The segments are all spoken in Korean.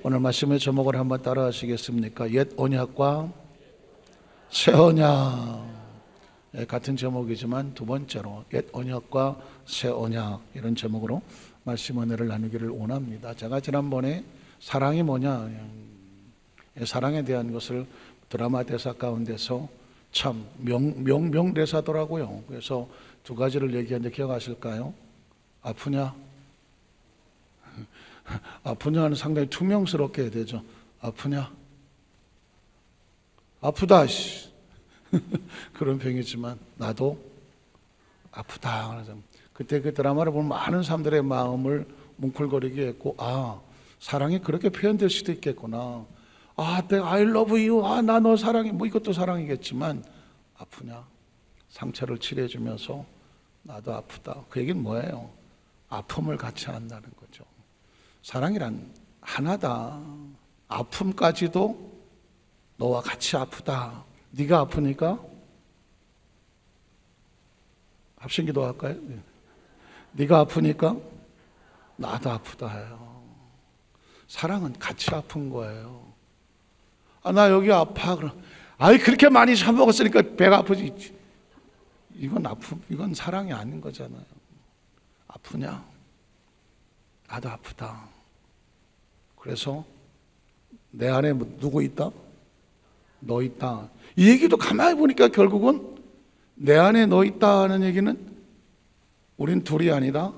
오늘 말씀의 제목을 한번 따라 하시겠습니까? 옛 언약과 새 언약. 같은 제목이지만 두 번째로 옛 언약과 새 언약, 이런 제목으로 말씀 은혜를 나누기를 원합니다. 제가 지난번에 사랑이 뭐냐, 사랑에 대한 것을 드라마 대사 가운데서 참 명대사더라고요. 그래서 두 가지를 얘기하는데 기억하실까요? 아프냐? 아프냐는 상당히 투명스럽게 해야 되죠. 아프냐? 아프다. 그런 표현이지만 나도 아프다. 그때 그 드라마를 보면 많은 사람들의 마음을 뭉클거리게 했고, 아, 사랑이 그렇게 표현될 수도 있겠구나. 아, 내가 I love you. 아, 나 너 사랑해. 뭐 이것도 사랑이겠지만 아프냐? 상처를 치료해주면서 나도 아프다. 그 얘기는 뭐예요? 아픔을 같이 한다는 거죠. 사랑이란 하나다. 아픔까지도 너와 같이 아프다. 네가 아프니까 합심기도 할까요? 네가 아프니까 나도 아프다예요. 사랑은 같이 아픈 거예요. 아, 나 여기 아파. 그럼 아이, 그렇게 많이 사 먹었으니까 배가 아프지. 이건 사랑이 아닌 거잖아요. 아프냐? 나도 아프다. 그래서 내 안에 누구 있다? 너 있다. 이 얘기도 가만히 보니까 결국은 내 안에 너 있다는 얘기는 우린 둘이 아니다,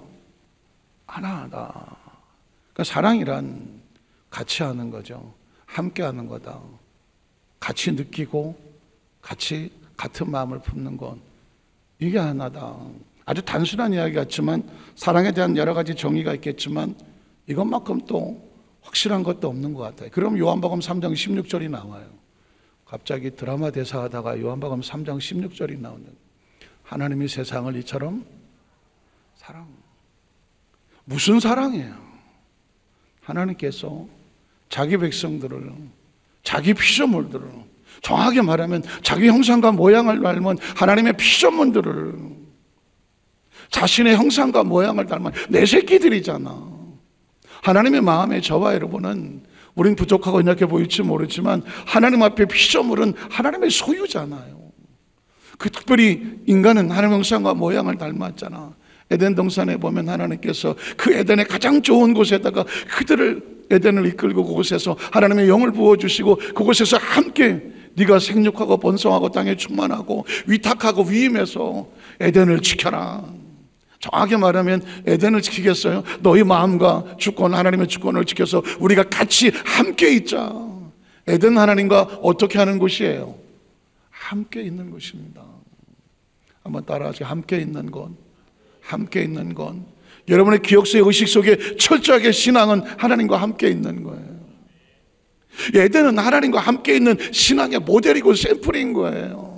하나다. 그러니까 사랑이란 같이 하는 거죠. 함께 하는 거다. 같이 느끼고 같이 같은 마음을 품는 건 이게 하나다. 아주 단순한 이야기 같지만 사랑에 대한 여러 가지 정의가 있겠지만 이것만큼 또 확실한 것도 없는 것 같아요. 그럼 요한복음 3장 16절이 나와요. 갑자기 드라마 대사하다가 요한복음 3장 16절이 나오는, 하나님이 세상을 이처럼 사랑. 무슨 사랑이에요? 하나님께서 자기 백성들을, 자기 피조물들을, 정확하게 말하면 자기 형상과 모양을 닮은 하나님의 피조물들을, 자신의 형상과 모양을 닮은 내 새끼들이잖아. 하나님의 마음에 저와 여러분은, 우린 부족하고 연약해 보일지 모르지만 하나님 앞에 피조물은 하나님의 소유잖아요. 그 특별히 인간은 하나님의 형상과 모양을 닮았잖아. 에덴 동산에 보면 하나님께서 그 에덴의 가장 좋은 곳에다가 그들을, 에덴을 이끌고 그곳에서 하나님의 영을 부어주시고 그곳에서 함께 네가 생육하고 번성하고 땅에 충만하고 위탁하고 위임해서 에덴을 지켜라. 정확히 말하면 에덴을 지키겠어요? 너희 마음과 주권, 하나님의 주권을 지켜서 우리가 같이 함께 있자. 에덴 하나님과 어떻게 하는 곳이에요? 함께 있는 곳입니다. 한번 따라하세요. 함께 있는 건, 함께 있는 건, 여러분의 기억 속에, 의식 속에 철저하게 신앙은 하나님과 함께 있는 거예요. 에덴은 하나님과 함께 있는 신앙의 모델이고 샘플인 거예요.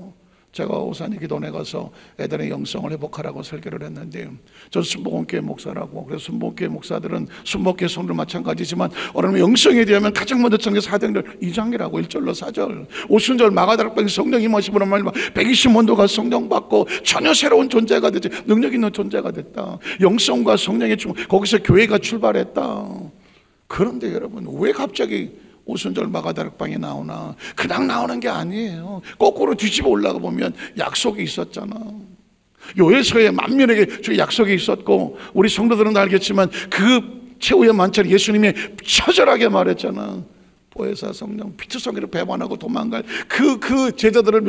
제가 오산에 기도원에 가서 에덴의 영성을 회복하라고 설교를 했는데, 전 순복음교회 목사라고, 그래서 순복음교회 목사들은 순복음교회 성도 마찬가지지만 오늘 영성에 대하면 가장 먼저 전개 사도행전 2장이라고 1절로 4절, 오순절 마가다락방에 성령 임하시므로 말미암아 120만도가 성령 받고 전혀 새로운 존재가 되지, 능력 있는 존재가 됐다. 영성과 성령의 거기서 교회가 출발했다. 그런데 여러분, 왜 갑자기 오순절 마가다락방에 나오나? 그냥 나오는 게 아니에요. 거꾸로 뒤집어 올라가 보면 약속이 있었잖아. 요에서의 만민에게 저 약속이 있었고, 우리 성도들은 알겠지만 그 최후의 만찬 예수님이 처절하게 말했잖아. 보혜사 성령 피투성이를 배반하고 도망갈 그 제자들을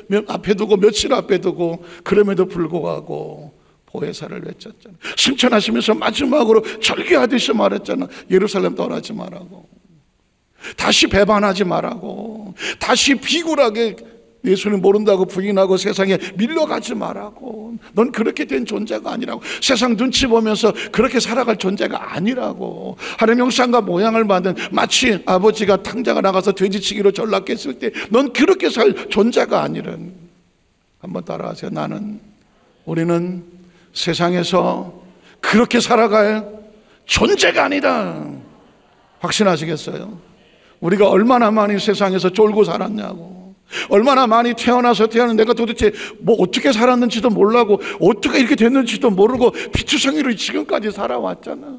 몇 앞에 두고, 며칠 앞에 두고, 그럼에도 불구하고 보혜사를 외쳤잖아. 승천하시면서 마지막으로 절규하듯이 말했잖아. 예루살렘 떠나지 말라고, 다시 배반하지 말라고, 다시 비굴하게 예수님 모른다고 부인하고 세상에 밀려가지 말라고. 넌 그렇게 된 존재가 아니라고. 세상 눈치 보면서 그렇게 살아갈 존재가 아니라고. 하나님의 형상과 모양을 받은, 마치 아버지가 당장에 나가서 돼지치기로 전락했을 때 넌 그렇게 살 존재가 아니란. 한번 따라하세요. 우리는 세상에서 그렇게 살아갈 존재가 아니다. 확신하시겠어요? 우리가 얼마나 많이 세상에서 쫄고 살았냐고, 얼마나 많이 태어나서 내가 도대체 뭐 어떻게 살았는지도 몰라고, 어떻게 이렇게 됐는지도 모르고 피투성이로 지금까지 살아왔잖아.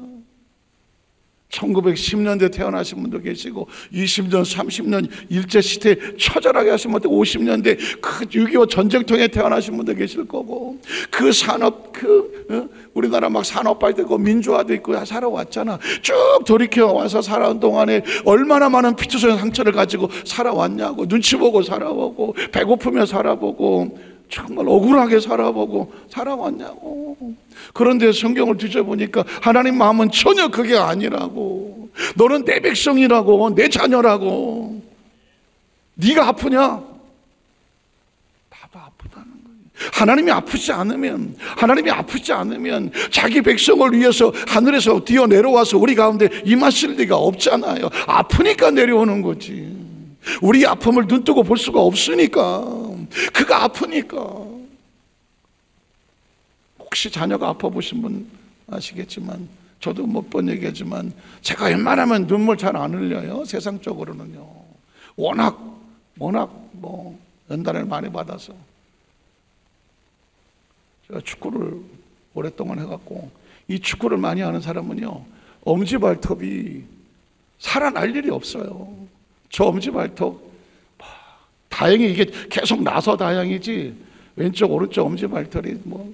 1910년대 태어나신 분도 계시고 20년, 30년 일제시대 처절하게 하신 분도 50년대 그 6.25 전쟁통에 태어나신 분도 계실 거고 그 산업 우리나라 막 산업화되고 민주화되고 살아왔잖아. 쭉 돌이켜 와서 살아온 동안에 얼마나 많은 피투성의 상처를 가지고 살아왔냐고. 눈치 보고 살아보고 배고프며 살아보고 정말 억울하게 살아왔냐고. 그런데 성경을 뒤져보니까 하나님 마음은 전혀 그게 아니라고. 너는 내 백성이라고, 내 자녀라고. 네가 아프냐? 나도 아프다는 거예요. 하나님이 아프지 않으면 자기 백성을 위해서 하늘에서 뛰어 내려와서 우리 가운데 임하실 리가 없잖아요. 아프니까 내려오는 거지. 우리 아픔을 눈뜨고 볼 수가 없으니까. 그가 아프니까. 혹시 자녀가 아파 보신 분 아시겠지만 저도 몇 번 얘기하지만 제가 웬만하면 눈물 잘 안 흘려요. 세상적으로는요. 워낙 뭐 연단을 많이 받아서. 제가 축구를 오랫동안 해갖고 이 축구를 많이 하는 사람은요 엄지발톱이 살아날 일이 없어요. 저 엄지발톱 다행히 이게 계속 나서 다행이지 왼쪽 오른쪽 엄지발톱이 뭐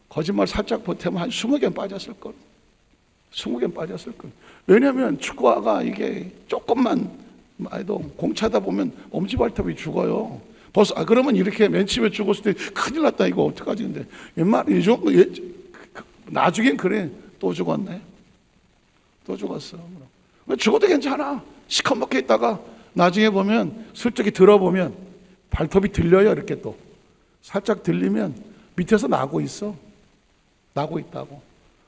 거짓말 살짝 보태면 한 20개는 빠졌을 걸. 20개는 빠졌을 걸. 왜냐하면 축구화가 이게 조금만 해도 공 차다 보면 엄지발톱이 죽어요. 벌써 그러면 이렇게 맨 처음에 죽었을 때 큰일 났다 이거 어떡하지. 근데 이 정도 나중엔 그래 또 죽었네. 또 죽었어. 죽어도 괜찮아. 시커멓게 있다가 나중에 보면 슬쩍이 들어보면 발톱이 들려요. 이렇게 또 살짝 들리면 밑에서 나고 있어. 나고 있다고.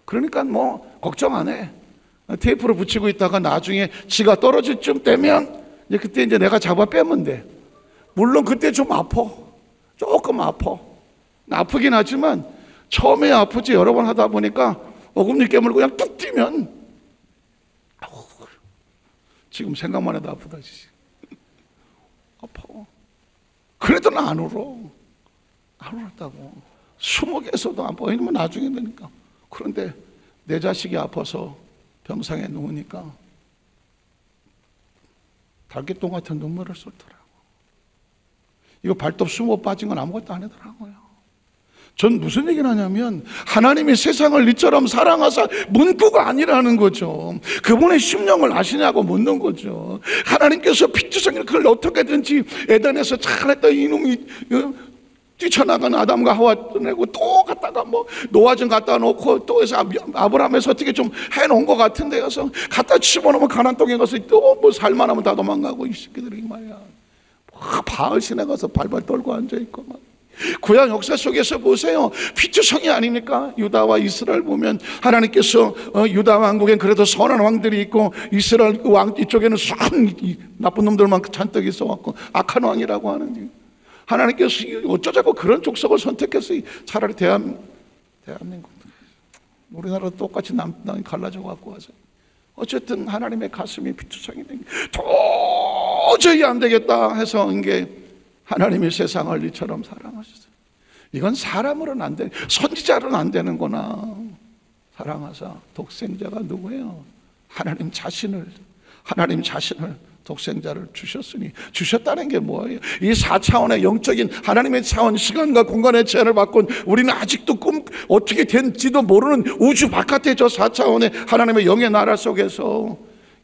그러니까 뭐 걱정 안 해. 테이프로 붙이고 있다가 나중에 지가 떨어질 쯤 되면 이제 그때 이제 내가 잡아 빼면 돼. 물론 그때 좀 아파. 조금 아파. 아프긴 하지만 처음에 아프지 여러 번 하다 보니까 어금니 깨물고 그냥 뚝 뛰면 지금 생각만 해도 아프다. 아파. 그래도 나 안 울어. 안 울었다고. 20개에서도 안 아파. 왜냐면 나중에 되니까. 그런데 내 자식이 아파서 병상에 누우니까 달걀똥 같은 눈물을 쏟더라고. 이거 발톱 20 빠진 건 아무것도 아니더라고요. 전 무슨 얘기를 하냐면 하나님이 세상을 이처럼 사랑하사 문구가 아니라는 거죠. 그분의 심령을 아시냐고 묻는 거죠. 하나님께서 피투성이를 그걸 어떻게든지 에덴에서 잘했던 이놈이 뛰쳐나간 아담과 하와 내고 또 갖다가 뭐 노아 좀 갖다 놓고 또 해서 아브라함에서 어떻게 좀 해놓은 것 같은데 가서 갖다 집어넣으면 가나안 땅에 가서 또 뭐 살만하면 다 도망가고 이 새끼들이 말이야. 바알 신에 가서 발발 떨고 앉아있고 막. 구약 역사 속에서 보세요. 피투성이 아닙니까? 유다와 이스라엘 보면 하나님께서 유다 왕국엔 그래도 선한 왕들이 있고 이스라엘 왕 이쪽에는 나쁜 놈들만 잔뜩 있어왔고 악한 왕이라고 하는 하나님께서 어쩌자고 그런 족속을 선택해서 차라리 대한민국 우리나라도 똑같이 남당이 갈라져 갖고 와서 어쨌든 하나님의 가슴이 피투성이 된 게 도저히 안 되겠다 해서 이게 하나님이 세상을 이처럼 사랑하셨어요. 이건 사람으로는 안 돼. 선지자로는 안 되는구나. 사랑하사 독생자가 누구예요? 하나님 자신을 독생자를 주셨으니 주셨다는 게 뭐예요? 이 4차원의 영적인 하나님의 차원 시간과 공간의 제한을 받고 우리는 아직도 어떻게 된지도 모르는 우주 바깥의 저 4차원의 하나님의 영의 나라 속에서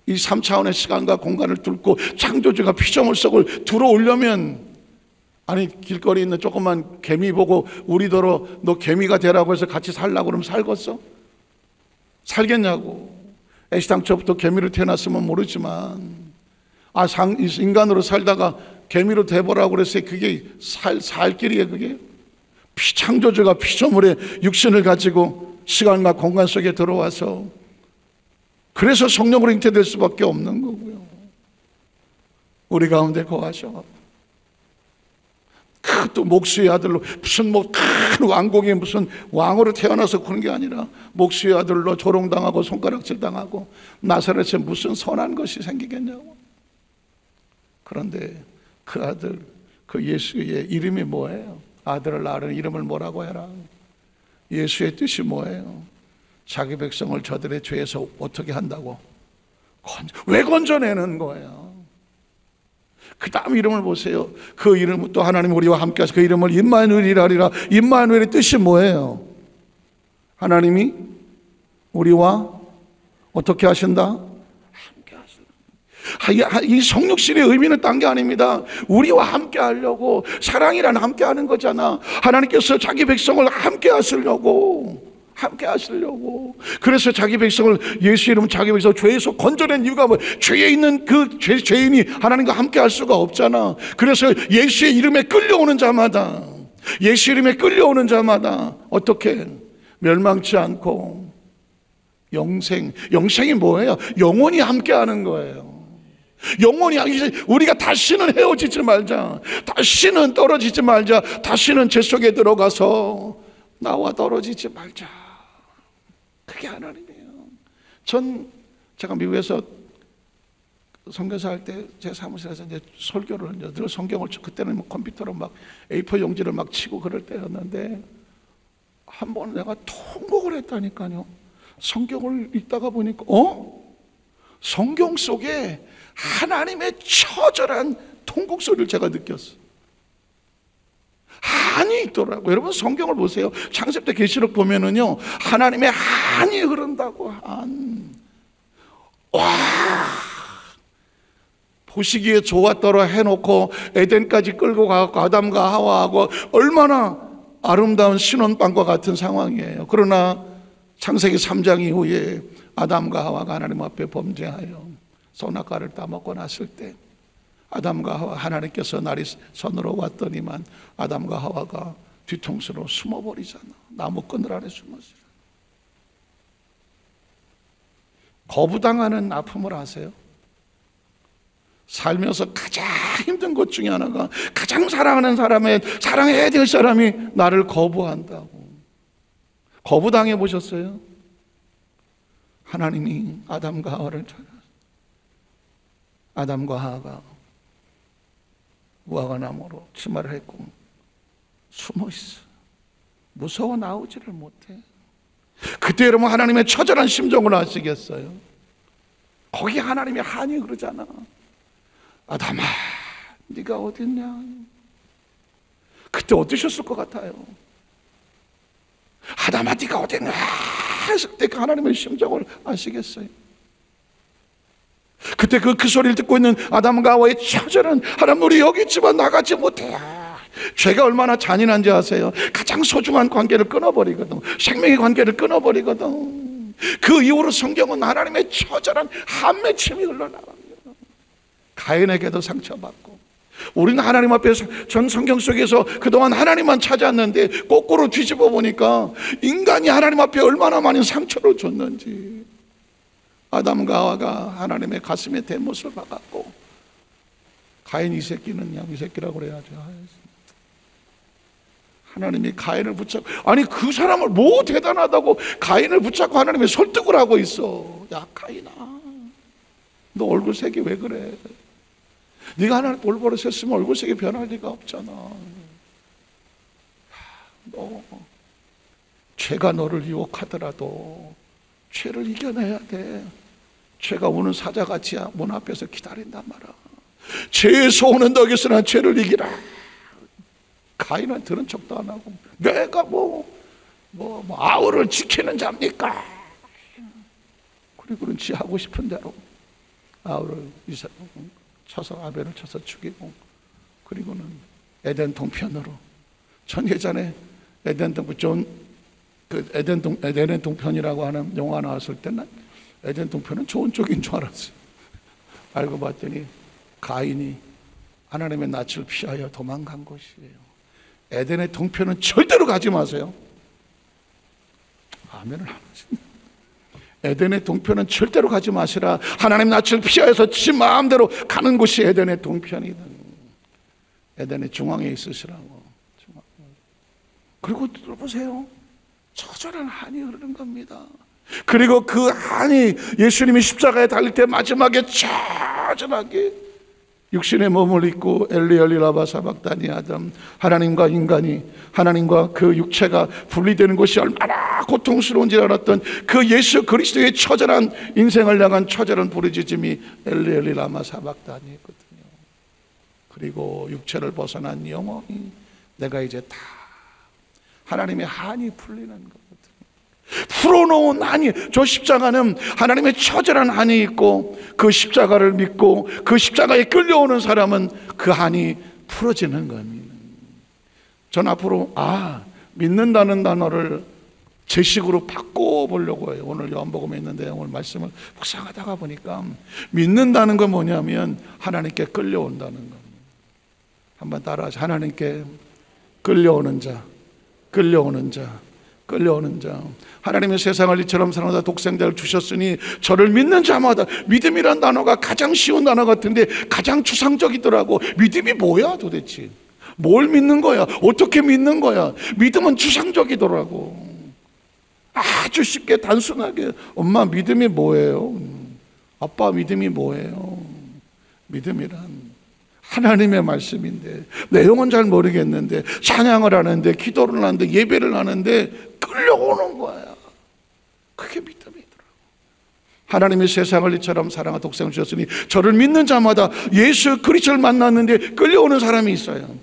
이 3차원의 시간과 공간을 뚫고 창조주가 피조물 속을 들어오려면 아니 길거리에 있는 조그만 개미 보고 우리더러 너 개미가 되라고 해서 같이 살라고 그러면 살겠어? 살겠냐고. 애시당초부터 개미로 태어났으면 모르지만 인간으로 살다가 개미로 돼보라고 그랬어요. 그게 살 길이에요. 그게 창조주가 피조물의 육신을 가지고 시간과 공간 속에 들어와서 그래서 성령으로 잉태될 수밖에 없는 거고요. 우리 가운데 거하셔. 또 목수의 아들로 무슨 뭐 큰 왕궁에 무슨 왕으로 태어나서 그런 게 아니라 목수의 아들로 조롱당하고 손가락질 당하고 나사렛에 무슨 선한 것이 생기겠냐고. 그런데 그 아들, 그 예수의 이름이 뭐예요? 아들을 낳으려는 이름을 뭐라고 해라? 예수의 뜻이 뭐예요? 자기 백성을 저들의 죄에서 어떻게 한다고? 왜 건져내는 거예요? 그 다음 이름을 보세요. 그 이름은 또 하나님 우리와 함께 하셔서 그 이름을 임마누엘이라 하리라. 임마누엘의 뜻이 뭐예요? 하나님이 우리와 어떻게 하신다? 이 성육신의 의미는 딴 게 아닙니다. 우리와 함께 하려고, 사랑이란 함께 하는 거잖아. 하나님께서 자기 백성을 함께 하시려고, 그래서 자기 백성을, 예수 이름 자기 백성을 죄에서 건져낸 이유가 뭐, 죄에 있는 그 죄인이 하나님과 함께 할 수가 없잖아. 그래서 예수의 이름에 끌려오는 자마다, 예수 이름에 끌려오는 자마다 어떻게 멸망치 않고 영생이 뭐예요? 영원히 함께 하는 거예요. 영원히. 우리가 다시는 헤어지지 말자, 다시는 떨어지지 말자, 다시는 죄 속에 들어가서 나와 떨어지지 말자. 그게 하나님이에요. 제가 미국에서 선교사 할 때 제 사무실에서 이제 설교를 늘 성경을, 그때는 뭐 컴퓨터로 막 A4 용지를 막 치고 그럴 때였는데, 한 번 내가 통곡을 했다니까요. 성경을 읽다가 보니까 성경 속에 하나님의 처절한 통곡 소리를 제가 느꼈어요. 한이 있더라고요. 여러분 성경을 보세요. 창세기 때 계시록 보면은요, 하나님의 한이 흐른다고. 보시기에 좋았더라 해놓고 에덴까지 끌고 가고 아담과 하와하고 얼마나 아름다운 신혼방과 같은 상황이에요. 그러나 창세기 3장 이후에 아담과 하와가 하나님 앞에 범죄하여 선악과를 따먹고 났을 때, 아담과 하와, 하나님께서 날이 서늘어 왔더니만 아담과 하와가 뒤통수로 숨어버리잖아. 나무꾼들 안에 숨었어요. 거부당하는 아픔을 아세요? 살면서 가장 힘든 것 중에 하나가, 가장 사랑하는 사람의, 사랑해야 될 사람이 나를 거부한다고. 거부당해 보셨어요? 하나님이 아담과 하와를 찾아, 아담과 하와가 무화과 나무로 치마를 했고 숨어 있어. 무서워 나오지를 못해. 그때 여러분 하나님의 처절한 심정을 아시겠어요? 거기 하나님의 한이 그러잖아. 아담아, 네가 어딨냐? 그때 어떠셨을 것 같아요? 아담아, 네가 어딨냐? 했을 때 그 하나님의 심정을 아시겠어요? 그때 그 소리를 듣고 있는 아담과 하와의 처절한, 하나님 우리 여기 있지만 나가지 못해. 죄가 얼마나 잔인한지 아세요? 가장 소중한 관계를 끊어버리거든. 생명의 관계를 끊어버리거든. 그 이후로 성경은 하나님의 처절한 한맺힘이 흘러나갑니다. 가인에게도 상처받고, 우리는 하나님 앞에서 전 성경 속에서 그동안 하나님만 찾았는데 거꾸로 뒤집어 보니까 인간이 하나님 앞에 얼마나 많은 상처를 줬는지. 아담과 하와가 하나님의 가슴에 대못을 박았고, 가인 이 새끼는 양 이 새끼라고 그래야죠. 하나님이 가인을 붙잡고, 아니 그 사람을 뭐 대단하다고 가인을 붙잡고 하나님이 설득을 하고 있어. 야 가인아, 너 얼굴색이 왜 그래? 네가 하나님 볼버릇 했으면 얼굴색이 변할 리가 없잖아. 너 죄가 너를 유혹하더라도 죄를 이겨내야 돼. 죄가 오는 사자같이 문 앞에서 기다린단 말이야. 죄에서 오는 덕에서는 죄를 이기라. 가인은 들은 척도 안 하고, 내가 아우를 지키는 자입니까? 그리고는 지 하고 싶은 대로 아우를 쳐서, 아벨을 쳐서 죽이고, 그리고는 에덴 동편으로, 전 예전에 에덴 동편, 에덴의 동편이라고 하는 영화 나왔을 때는 에덴 동편은 좋은 쪽인 줄 알았어요. 알고 봤더니 가인이 하나님의 낯을 피하여 도망간 곳이에요. 에덴의 동편은 절대로 가지 마세요. 아멘을 안 하시네. 에덴의 동편은 절대로 가지 마시라. 하나님 낯을 피하여서 지 마음대로 가는 곳이 에덴의 동편이든 에덴의 중앙에 있으시라고. 그리고 들어보세요. 처절한 한이 흐르는 겁니다. 그리고 그 한이 예수님이 십자가에 달릴 때 마지막에 처절하게 육신의 몸을 입고 엘리 라마 사박다니 하던 하나님과 인간이, 하나님과 그 육체가 분리되는 것이 얼마나 고통스러운지 알았던 그 예수 그리스도의 처절한 인생을 향한 처절한 부르짖음이 엘리 라마 사박다니거든요. 그리고 육체를 벗어난 영혼이 내가 이제 다 하나님의 한이 풀리는 거거든요. 풀어놓은 한이, 저 십자가는 하나님의 처절한 한이 있고 그 십자가를 믿고 그 십자가에 끌려오는 사람은 그 한이 풀어지는 겁니다. 전 앞으로 믿는다는 단어를 제 식으로 바꿔보려고 해요. 오늘 요한복음에 있는데 오늘 말씀을 묵상하다가 보니까 믿는다는 건 뭐냐면 하나님께 끌려온다는 겁니다. 한번 따라하죠. 하나님께 끌려오는 자, 끌려오는 자, 끌려오는 자. 하나님의 세상을 이처럼 사랑하사 독생자를 주셨으니 저를 믿는 자마다, 믿음이란 단어가 가장 쉬운 단어 같은데 가장 추상적이더라고. 믿음이 뭐야 도대체? 뭘 믿는 거야? 어떻게 믿는 거야? 믿음은 추상적이더라고. 아주 쉽게 단순하게 엄마 믿음이 뭐예요? 아빠 믿음이 뭐예요? 믿음이란 하나님의 말씀인데 내용은 잘 모르겠는데 찬양을 하는데 기도를 하는데 예배를 하는데 끌려오는 거야. 그게 믿음이더라고. 하나님의 세상을 이처럼 사랑하 독생을 주셨으니 저를 믿는 자마다 예수 그리스도를 만났는데 끌려오는 사람이 있어요.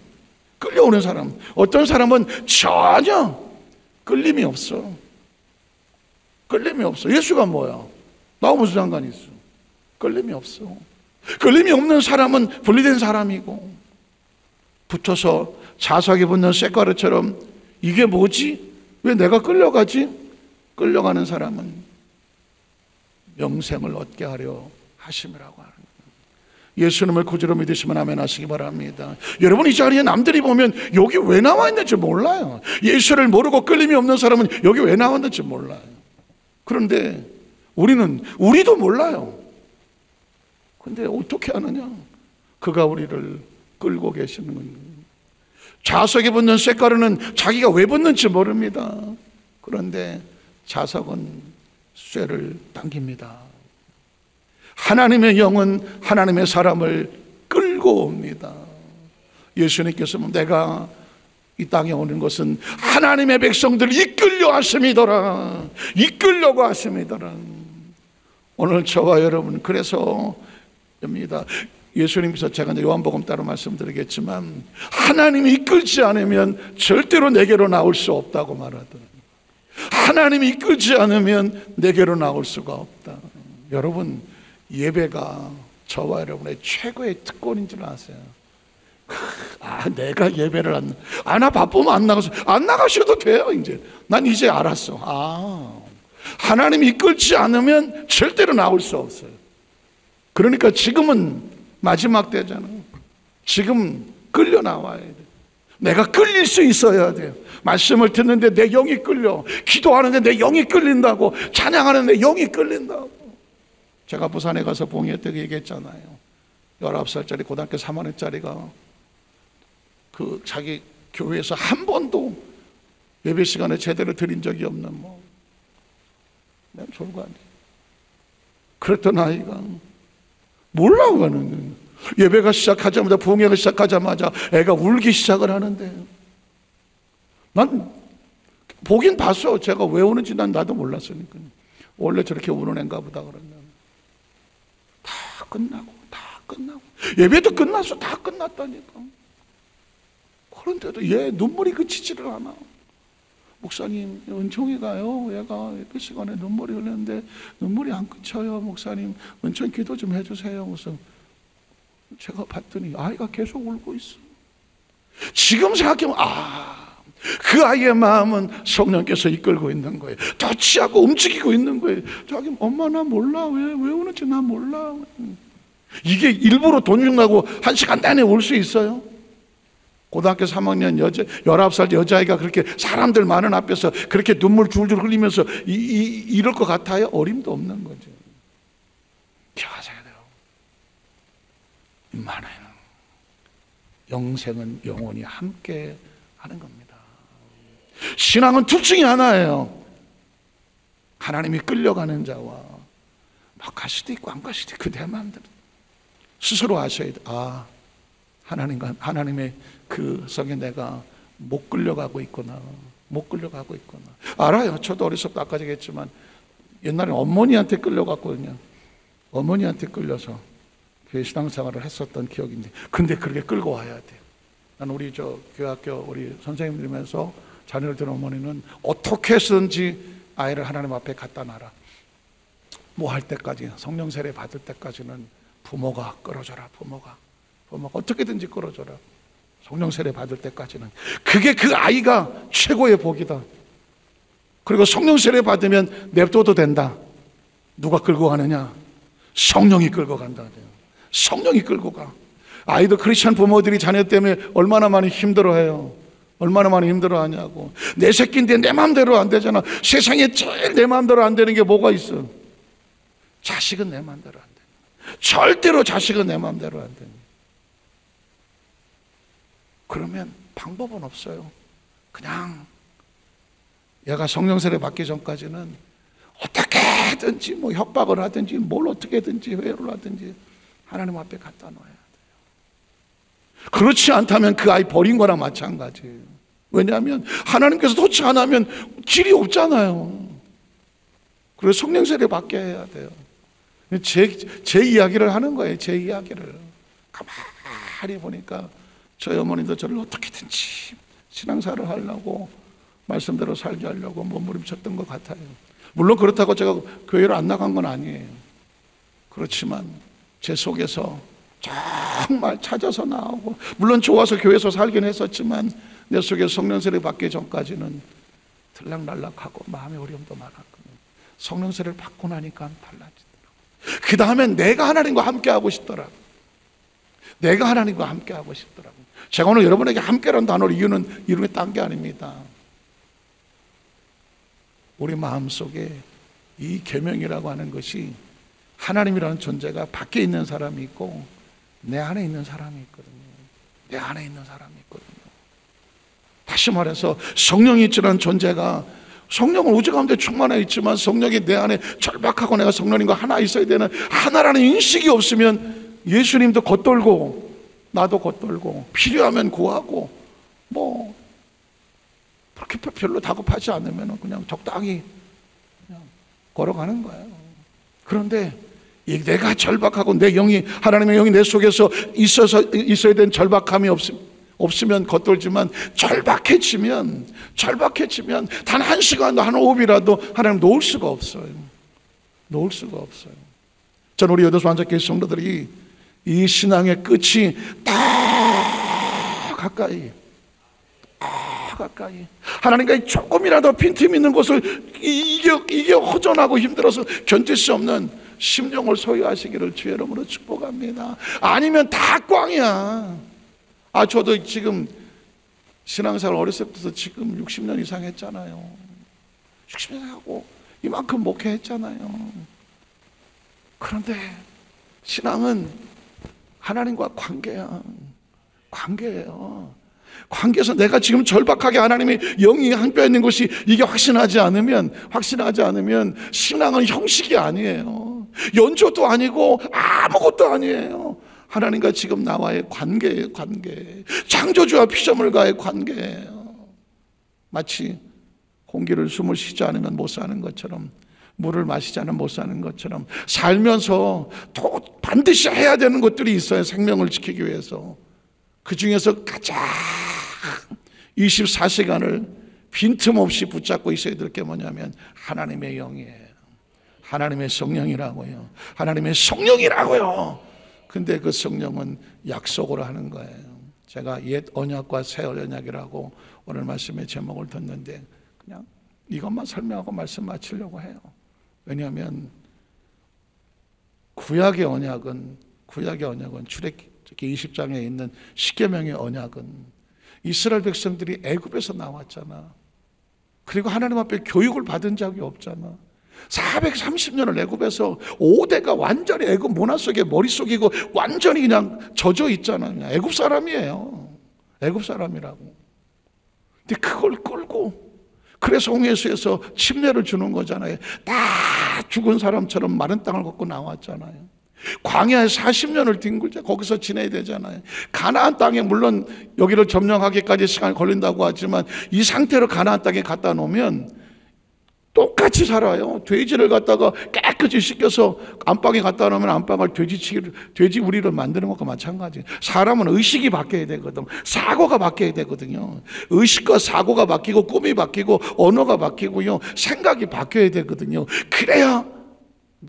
끌려오는 사람. 어떤 사람은 전혀 끌림이 없어. 끌림이 없어. 예수가 뭐야? 나하고 무슨 상관이 있어? 끌림이 없어. 끌림이 없는 사람은 분리된 사람이고, 붙어서 자석에 붙는 쇳가루처럼 이게 뭐지? 왜 내가 끌려가지? 끌려가는 사람은 영생을 얻게 하려 하심이라고 하는 거예요. 예수님을 구주로 믿으시면 아멘 하시기 바랍니다. 여러분, 이 자리에 남들이 보면 여기 왜 나와 있는지 몰라요. 예수를 모르고 끌림이 없는 사람은 여기 왜 나왔는지 몰라요. 그런데 우리도 몰라요. 근데 어떻게 하느냐? 그가 우리를 끌고 계시는 거예요. 자석에 붙는 쇳가루는 자기가 왜 붙는지 모릅니다. 그런데 자석은 쇠를 당깁니다. 하나님의 영은 하나님의 사람을 끌고 옵니다. 예수님께서는 내가 이 땅에 오는 것은 하나님의 백성들을 이끌려 하심이더라. 이끌려고 하심이더라. 오늘 저와 여러분, 그래서 예수님께서, 제가 요한복음 따로 말씀드리겠지만, 하나님이 이끌지 않으면 절대로 내게로 나올 수 없다고 말하더라고요. 하나님이 이끌지 않으면 내게로 나올 수가 없다. 여러분, 예배가 저와 여러분의 최고의 특권인 줄 아세요? 내가 예배를 나 바쁘면 안 나가셔도 돼요. 난 이제 알았어. 하나님이 이끌지 않으면 절대로 나올 수 없어요. 그러니까 지금은 마지막 때잖아. 지금 끌려 나와야 돼. 내가 끌릴 수 있어야 돼요. 말씀을 듣는데 내 영이 끌려. 기도하는데 내 영이 끌린다고. 찬양하는데 영이 끌린다고. 제가 부산에 가서 봉회 때 얘기했잖아요. 19살짜리 고등학교 3학년짜리가 그 자기 교회에서 한 번도 예배 시간에 제대로 드린 적이 없는 내가 졸고 그랬던 아이가 몰라. 그거는 예배가 시작하자마자, 부흥회가 시작하자마자 애가 울기 시작을 하는데, 난 보긴 봤어. 제가 왜 우는지 나도 몰랐으니까. 원래 저렇게 우는 애인가 보다. 그러면 다 끝나고 예배도 끝났어. 다 끝났다니까. 그런데도 얘 눈물이 그치지를 않아. 목사님, 은총이가요, 얘가 예배 시간에 눈물이 흘리는데 눈물이 안 그쳐요. 목사님, 은총 기도 좀 해주세요. 그래서 제가 봤더니 아이가 계속 울고 있어. 지금 생각해보면 그 아이의 마음은 성령께서 이끌고 있는 거예요. 터치하고 움직이고 있는 거예요. 자기 엄마 나 몰라. 왜 우는지 나 몰라. 이게 일부러 돈 주려고 1시간 내내 울 수 있어요? 고등학교 3학년 19살 여자아이가 그렇게 사람들 많은 앞에서 그렇게 눈물 줄줄 흘리면서 이럴 것 같아요? 어림도 없는 거죠. 기억하셔야 돼요. 임마는 영생은 영원히 함께 하는 겁니다. 신앙은 둘 중에 하나예요. 하나님이 끌려가는 자와 갈 수도 있고 안 갈 수도 있고 내 마음대로. 스스로 아셔야 돼. 아, 하나님의 그 성에 내가 못 끌려가고 있구나. 못 끌려가고 있구나. 알아요. 저도 어렸을 때 아까 얘기했지만 옛날에 어머니한테 끌려갔거든요. 어머니한테 끌려서 교회 신앙생활을 했었던 기억인데, 근데 그렇게 끌고 와야 돼요. 난 우리 교회학교 우리 선생님들이면서 자녀를 둔 어머니는 어떻게 해서든지 아이를 하나님 앞에 갖다 놔라. 뭐 할 때까지, 성령 세례 받을 때까지는 부모가 끌어줘라. 부모가 어떻게든지 끌어줘라. 성령 세례 받을 때까지는. 그게 그 아이가 최고의 복이다. 그리고 성령 세례 받으면 냅둬도 된다. 누가 끌고 가느냐? 성령이 끌고 간다. 성령이 끌고 가. 아이도 크리스찬 부모들이 자녀 때문에 얼마나 많이 힘들어해요. 얼마나 많이 힘들어하냐고. 내 새끼인데 내 마음대로 안 되잖아. 세상에 제일 내 마음대로 안 되는 게 뭐가 있어? 자식은 내 마음대로 안 돼. 절대로 자식은 내 마음대로 안 돼. 그러면 방법은 없어요. 그냥 얘가 성령 세례 받기 전까지는 어떻게든지 뭐 협박을 하든지 뭘 어떻게든지 회유를 하든지 하나님 앞에 갖다 놔야 돼요. 그렇지 않다면 그 아이 버린 거랑 마찬가지예요. 왜냐하면 하나님께서 도착 안 하면 길이 없잖아요. 그래서 성령 세례 받게 해야 돼요. 제 이야기를 하는 거예요. 제 이야기를 가만히 보니까 저희 어머니도 저를 어떻게든지 신앙생활을 하려고 말씀대로 살게 하려고 몸부림쳤던 것 같아요. 물론 그렇다고 제가 교회를 안 나간 건 아니에요. 그렇지만 제 속에서 정말 찾아서 나오고, 물론 좋아서 교회에서 살긴 했었지만 내 속에 성령 세례 받기 전까지는 들락날락하고 마음의 어려움도 많았거든요. 성령 세례를 받고 나니까 달라지더라고요. 그 다음엔 내가 하나님과 함께 하고 싶더라고요. 내가 하나님과 함께 하고 싶더라고요. 제가 오늘 여러분에게 함께라는 단어를 이루는 딴 게 아닙니다. 우리 마음속에 이 계명이라고 하는 것이, 하나님이라는 존재가 밖에 있는 사람이 있고 내 안에 있는 사람이 있거든요. 내 안에 있는 사람이 있거든요. 다시 말해서 성령이라는 존재가, 성령은 우주 가운데 충만해 있지만 성령이 내 안에 절박하고 내가 성령님과 하나 있어야 되는 하나라는 인식이 없으면 예수님도 겉돌고 나도 겉돌고 필요하면 구하고 뭐 그렇게 별로 다급하지 않으면 그냥 적당히 그냥 걸어가는 거예요. 그런데 내가 절박하고 내 영이, 하나님의 영이 내 속에서 있어야 되는 절박함이 없으면 겉돌지만 절박해지면 단 한 시간도 한 호흡이라도 하나님 놓을 수가 없어요. 놓을 수가 없어요. 저는 우리 여도수 한적교회 성도들이 이 신앙의 끝이 딱 가까이 하나님과 조금이라도 빈틈 있는 것을 이게 허전하고 힘들어서 견딜 수 없는 심령을 소유하시기를 주의 이름으로 축복합니다. 아니면 다 꽝이야. 저도 지금 신앙생활 어렸을 때부터 지금 60년 이상 했잖아요. 60년 하고 이만큼 목회했잖아요. 그런데 신앙은 하나님과 관계예요. 관계에서 내가 지금 절박하게 하나님의 영이 함께 있는 것이 이게 확신하지 않으면 신앙은 형식이 아니에요. 연조도 아니고 아무것도 아니에요. 하나님과 지금 나와의 관계예요. 관계. 창조주와 피조물과의 관계예요. 마치 공기를 숨을 쉬지 않으면 못 사는 것처럼, 물을 마시지 않으면 못 사는 것처럼 살면서 또 반드시 해야 되는 것들이 있어요. 생명을 지키기 위해서. 그 중에서 가장 24시간을 빈틈없이 붙잡고 있어야 될 게 뭐냐면 하나님의 영이에요. 하나님의 성령이라고요. 하나님의 성령이라고요. 근데 그 성령은 약속으로 하는 거예요. 제가 옛 언약과 새 언약이라고 오늘 말씀의 제목을 뒀는데 그냥 이것만 설명하고 말씀 마치려고 해요. 왜냐하면 구약의 언약은 출애굽기 20장에 있는 십계명의 언약은 이스라엘 백성들이 애굽에서 나왔잖아. 그리고 하나님 앞에 교육을 받은 적이 없잖아. 430년을 애굽에서 5대가 완전히 애굽 문화 속에 머릿속이고 완전히 그냥 젖어 있잖아. 그냥 애굽 사람이에요. 애굽 사람이라고. 근데 그걸 끌고, 그래서 홍해수에서 침례를 주는 거잖아요. 다 죽은 사람처럼 마른 땅을 걷고 나왔잖아요. 광야에 40년을 뒹굴자 거기서 지내야 되잖아요. 가나안 땅에 물론 여기를 점령하기까지 시간이 걸린다고 하지만 이 상태로 가나안 땅에 갖다 놓으면 똑같이 살아요. 돼지를 갖다가 깨끗이 씻겨서 안방에 갖다 놓으면 안방을 돼지 우리를 만드는 것과 마찬가지예요. 사람은 의식이 바뀌어야 되거든. 사고가 바뀌어야 되거든요. 의식과 사고가 바뀌고 꿈이 바뀌고 언어가 바뀌고요. 생각이 바뀌어야 되거든요. 그래야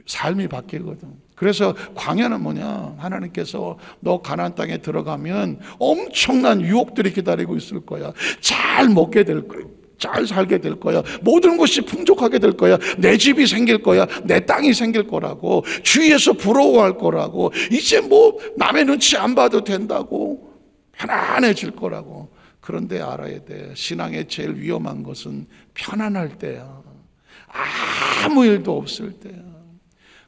삶이 바뀌거든. 그래서 광야는 뭐냐? 하나님께서 너 가나안 땅에 들어가면 엄청난 유혹들이 기다리고 있을 거야. 잘 먹게 될 거야. 잘 살게 될 거야. 모든 것이 풍족하게 될 거야. 내 집이 생길 거야. 내 땅이 생길 거라고. 주위에서 부러워할 거라고. 이제 뭐 남의 눈치 안 봐도 된다고. 편안해질 거라고. 그런데 알아야 돼. 신앙의 제일 위험한 것은 편안할 때야. 아무 일도 없을 때야.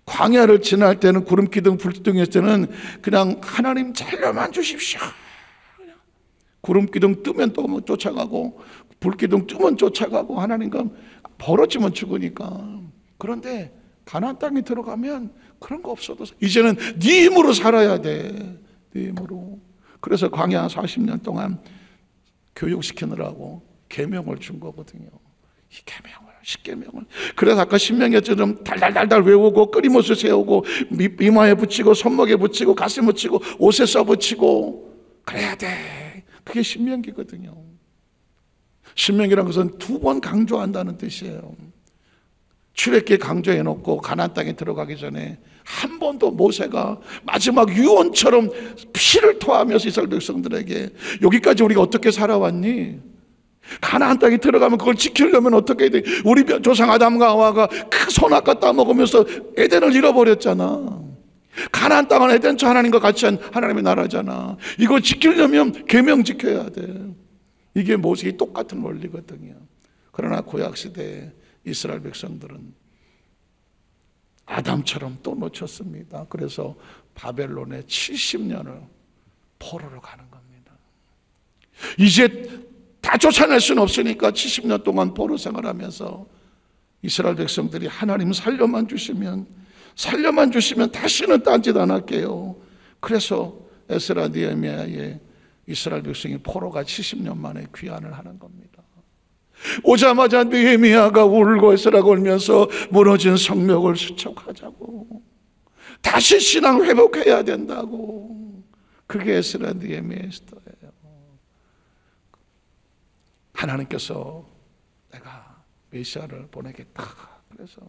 광야를 지날 때는 구름기둥 불기둥일 때는 그냥 하나님 살려만 주십시오. 구름기둥 뜨면 또 쫓아가고 불기둥 뜨면 쫓아가고 하나님과 벌어지면 죽으니까. 그런데 가나안 땅에 들어가면 그런 거 없어도 이제는 네 힘으로 살아야 돼. 네 힘으로. 그래서 광야 40년 동안 교육시키느라고 계명을 준 거거든요. 이 계명을, 십계명을. 그래서 아까 신명기처럼 달달달달 외우고 끊임없이 세우고 이마에 붙이고 손목에 붙이고 가슴에 붙이고 옷에 써 붙이고 그래야 돼. 그게 신명기거든요. 신명기라는 것은 2번 강조한다는 뜻이에요. 출애굽기 강조해놓고 가나안 땅에 들어가기 전에 한 번도 모세가 마지막 유언처럼 피를 토하면서 이스라엘 백성들에게 여기까지 우리가 어떻게 살아왔니? 가나안 땅에 들어가면 그걸 지키려면 어떻게 해야 돼? 우리 조상 아담과 하와가 그 선악과 따먹으면서 에덴을 잃어버렸잖아. 가나안 땅은 에덴처 하나님과 같이 한 하나님의 나라잖아. 이거 지키려면 계명 지켜야 돼. 이게 모세의 똑같은 원리거든요. 그러나 구약시대에 이스라엘 백성들은 아담처럼 또 놓쳤습니다. 그래서 바벨론에 70년을 포로로 가는 겁니다. 이제 다 쫓아낼 수는 없으니까 70년 동안 포로 생활하면서 이스라엘 백성들이 하나님 살려만 주시면 다시는 딴짓 안 할게요. 그래서 에스라 느헤미야의 이스라엘 백성이 포로가 70년 만에 귀환을 하는 겁니다. 오자마자 느헤미야가 울고 에스라가 울면서 무너진 성벽을 수척하자고, 다시 신앙 회복해야 된다고. 그게 에스라 느헤미야의 스토리예요. 하나님께서 내가 메시아를 보내겠다. 그래서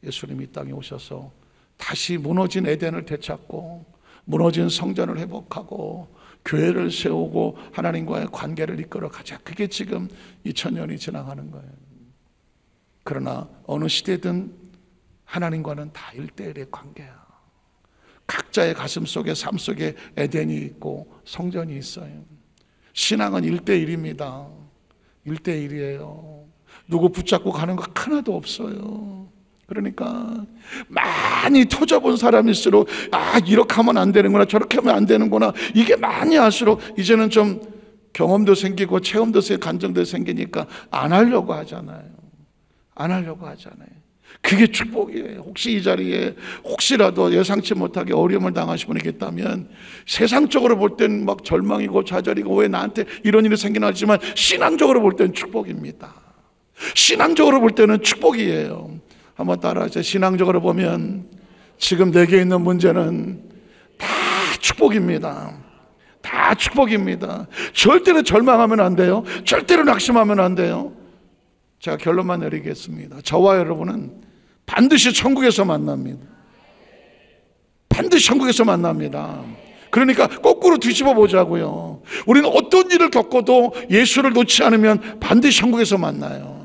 예수님이 이 땅에 오셔서 다시 무너진 에덴을 되찾고 무너진 성전을 회복하고 교회를 세우고 하나님과의 관계를 이끌어 가자. 그게 지금 2000년이 지나가는 거예요. 그러나 어느 시대든 하나님과는 다 1대1의 관계야. 각자의 가슴 속에 삶 속에 에덴이 있고 성전이 있어요. 신앙은 1대1입니다. 1대1이에요. 누구 붙잡고 가는 거 하나도 없어요. 그러니까 많이 터져본 사람일수록 이렇게 하면 안 되는구나, 저렇게 하면 안 되는구나, 이게 많이 할수록 이제는 좀 경험도 생기고 체험도 간정도 생기니까 안 하려고 하잖아요. 안 하려고 하잖아요. 그게 축복이에요. 혹시 이 자리에 혹시라도 예상치 못하게 어려움을 당하신 분이 있다면 세상적으로 볼 때는 막 절망이고 좌절이고 왜 나한테 이런 일이 생기나 하지만 신앙적으로 볼 때는 축복입니다. 신앙적으로 볼 때는 축복이에요. 한번 따라하세요. 신앙적으로 보면 지금 내게 있는 문제는 다 축복입니다. 다 축복입니다. 절대로 절망하면 안 돼요. 절대로 낙심하면 안 돼요. 제가 결론만 내리겠습니다. 저와 여러분은 반드시 천국에서 만납니다. 반드시 천국에서 만납니다. 그러니까 거꾸로 뒤집어 보자고요. 우리는 어떤 일을 겪어도 예수를 놓지 않으면 반드시 천국에서 만나요.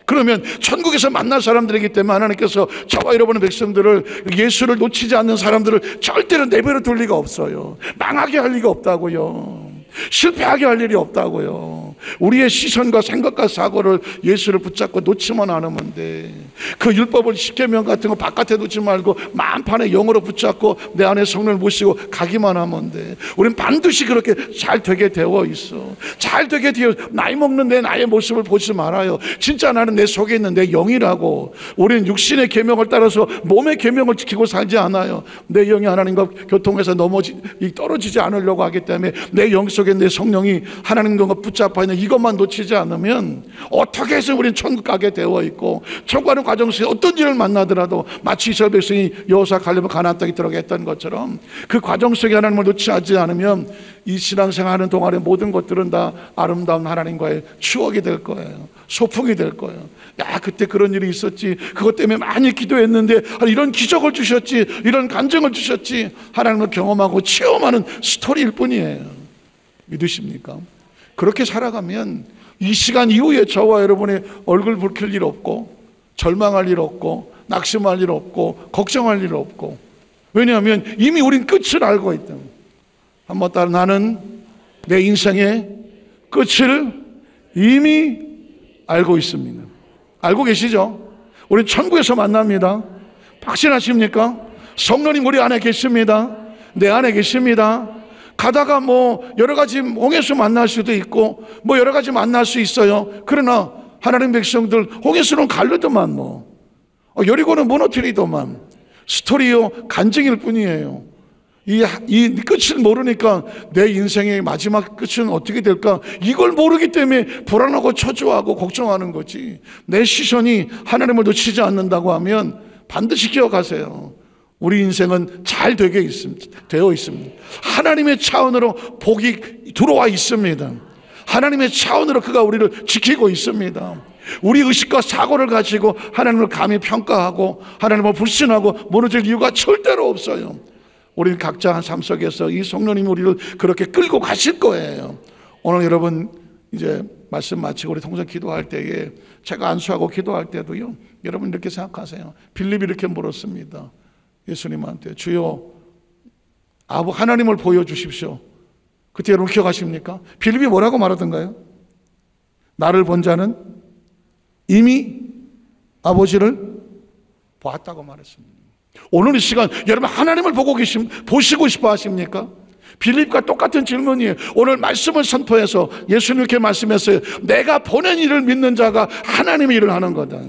그러면 천국에서 만날 사람들이기 때문에 하나님께서 저와 여러분의 백성들을, 예수를 놓치지 않는 사람들을 절대로 내버려 둘 리가 없어요. 망하게 할 리가 없다고요. 실패하게 할 일이 없다고요. 우리의 시선과 생각과 사고를 예수를 붙잡고 놓치면 않으면 돼. 그 율법을 십계명 같은 거 바깥에 놓지 말고 만판에 영으로 붙잡고 내 안에 성령을 모시고 가기만 하면 돼. 우린 반드시 그렇게 잘 되게 되어 있어. 잘 되게 되어. 나이 먹는 내 나의 모습을 보지 말아요. 진짜 나는 내 속에 있는 내 영이라고. 우리는 육신의 계명을 따라서 몸의 계명을 지키고 살지 않아요. 내 영이 하나님과 교통해서 떨어지지 않으려고 하기 때문에 내 영 속에 내 성령이 하나님과 붙잡아 있는 이것만 놓치지 않으면 어떻게 해서 우리는 천국 가게 되어 있고, 천국 가는 과정 속에 어떤 일을 만나더라도 마치 이스라엘 백성이 여호수아 갈렙을 가나안 땅에 들어가게 했던 것처럼 그 과정 속에 하나님을 놓치지 않으면 이 신앙생활하는 동안의 모든 것들은 다 아름다운 하나님과의 추억이 될 거예요. 소풍이 될 거예요. 야, 그때 그런 일이 있었지. 그것 때문에 많이 기도했는데 이런 기적을 주셨지, 이런 간증을 주셨지. 하나님을 경험하고 체험하는 스토리일 뿐이에요. 믿으십니까? 그렇게 살아가면 이 시간 이후에 저와 여러분의 얼굴 붉힐 일 없고, 절망할 일 없고, 낙심할 일 없고, 걱정할 일 없고. 왜냐하면 이미 우린 끝을 알고 있다. 한번 따라, 나는 내 인생의 끝을 이미 알고 있습니다. 알고 계시죠? 우리 천국에서 만납니다. 확신하십니까? 성령님 우리 안에 계십니다. 내 안에 계십니다. 가다가 여러 가지 홍해수 만날 수도 있고 여러 가지 만날 수 있어요. 그러나 하나님 백성들 홍해수는 가르더만 여리고는 무너뜨리더만 스토리요 간증일 뿐이에요. 이 끝을 모르니까 내 인생의 마지막 끝은 어떻게 될까, 이걸 모르기 때문에 불안하고 초조하고 걱정하는 거지. 내 시선이 하나님을 놓치지 않는다고 하면 반드시 기억하세요. 우리 인생은 잘 되어 있습니다. 하나님의 차원으로 복이 들어와 있습니다. 하나님의 차원으로 그가 우리를 지키고 있습니다. 우리 의식과 사고를 가지고 하나님을 감히 평가하고 하나님을 불신하고 무너질 이유가 절대로 없어요. 우리 각자 삶 속에서 이 성령님이 우리를 그렇게 끌고 가실 거예요. 오늘 여러분 이제 말씀 마치고 우리 통성 기도할 때에 제가 안수하고 기도할 때도요, 여러분 이렇게 생각하세요. 빌립이 이렇게 물었습니다. 예수님한테, 주여 하나님을 보여주십시오. 그때 여러분 기억하십니까? 빌립이 뭐라고 말하던가요? 나를 본 자는 이미 아버지를 보았다고 말했습니다. 오늘 이 시간 여러분 하나님을 보시고 싶어 하십니까? 빌립과 똑같은 질문이에요. 오늘 말씀을 선포해서 예수님 이렇게 말씀했어요. 내가 보낸 일을 믿는 자가 하나님의 일을 하는 거다.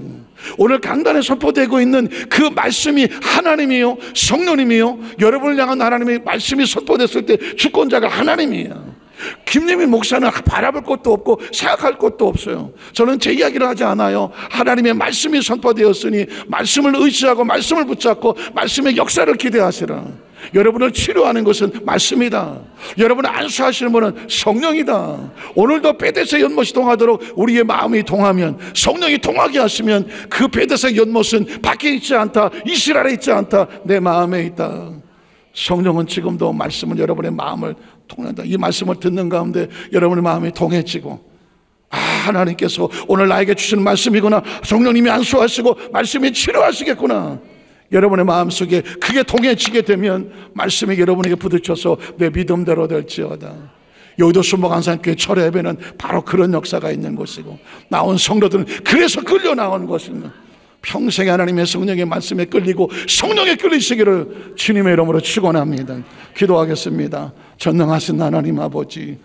오늘 강단에 선포되고 있는 그 말씀이 하나님이요, 성령님이요, 여러분을 향한 하나님의 말씀이 선포됐을 때 주권자가 하나님이에요. 김예민 목사는 바라볼 것도 없고 생각할 것도 없어요. 저는 제 이야기를 하지 않아요. 하나님의 말씀이 선포되었으니 말씀을 의지하고 말씀을 붙잡고 말씀의 역사를 기대하시라. 여러분을 치료하는 것은 말씀이다. 여러분을 안수하시는 분은 성령이다. 오늘도 베데스다 연못이 통하도록 우리의 마음이 통하면, 성령이 통하게 하시면 그 베데스다 연못은 밖에 있지 않다, 이스라엘에 있지 않다, 내 마음에 있다. 성령은 지금도 말씀을 여러분의 마음을 통한다. 이 말씀을 듣는 가운데 여러분의 마음이 동해지고, 하나님께서 오늘 나에게 주시는 말씀이구나, 성령님이 안수하시고 말씀이 치료하시겠구나, 여러분의 마음속에 그게 동해지게 되면 말씀이 여러분에게 부딪혀서 내 믿음대로 될지어다. 여의도 순복안산교회 철회 예배는 바로 그런 역사가 있는 곳이고, 나온 성도들은 그래서 끌려 나온 것입니다. 평생 하나님의 성령의 말씀에 끌리고 성령에 끌리시기를 주님의 이름으로 축원합니다. 기도하겠습니다. 전능하신 하나님 아버지,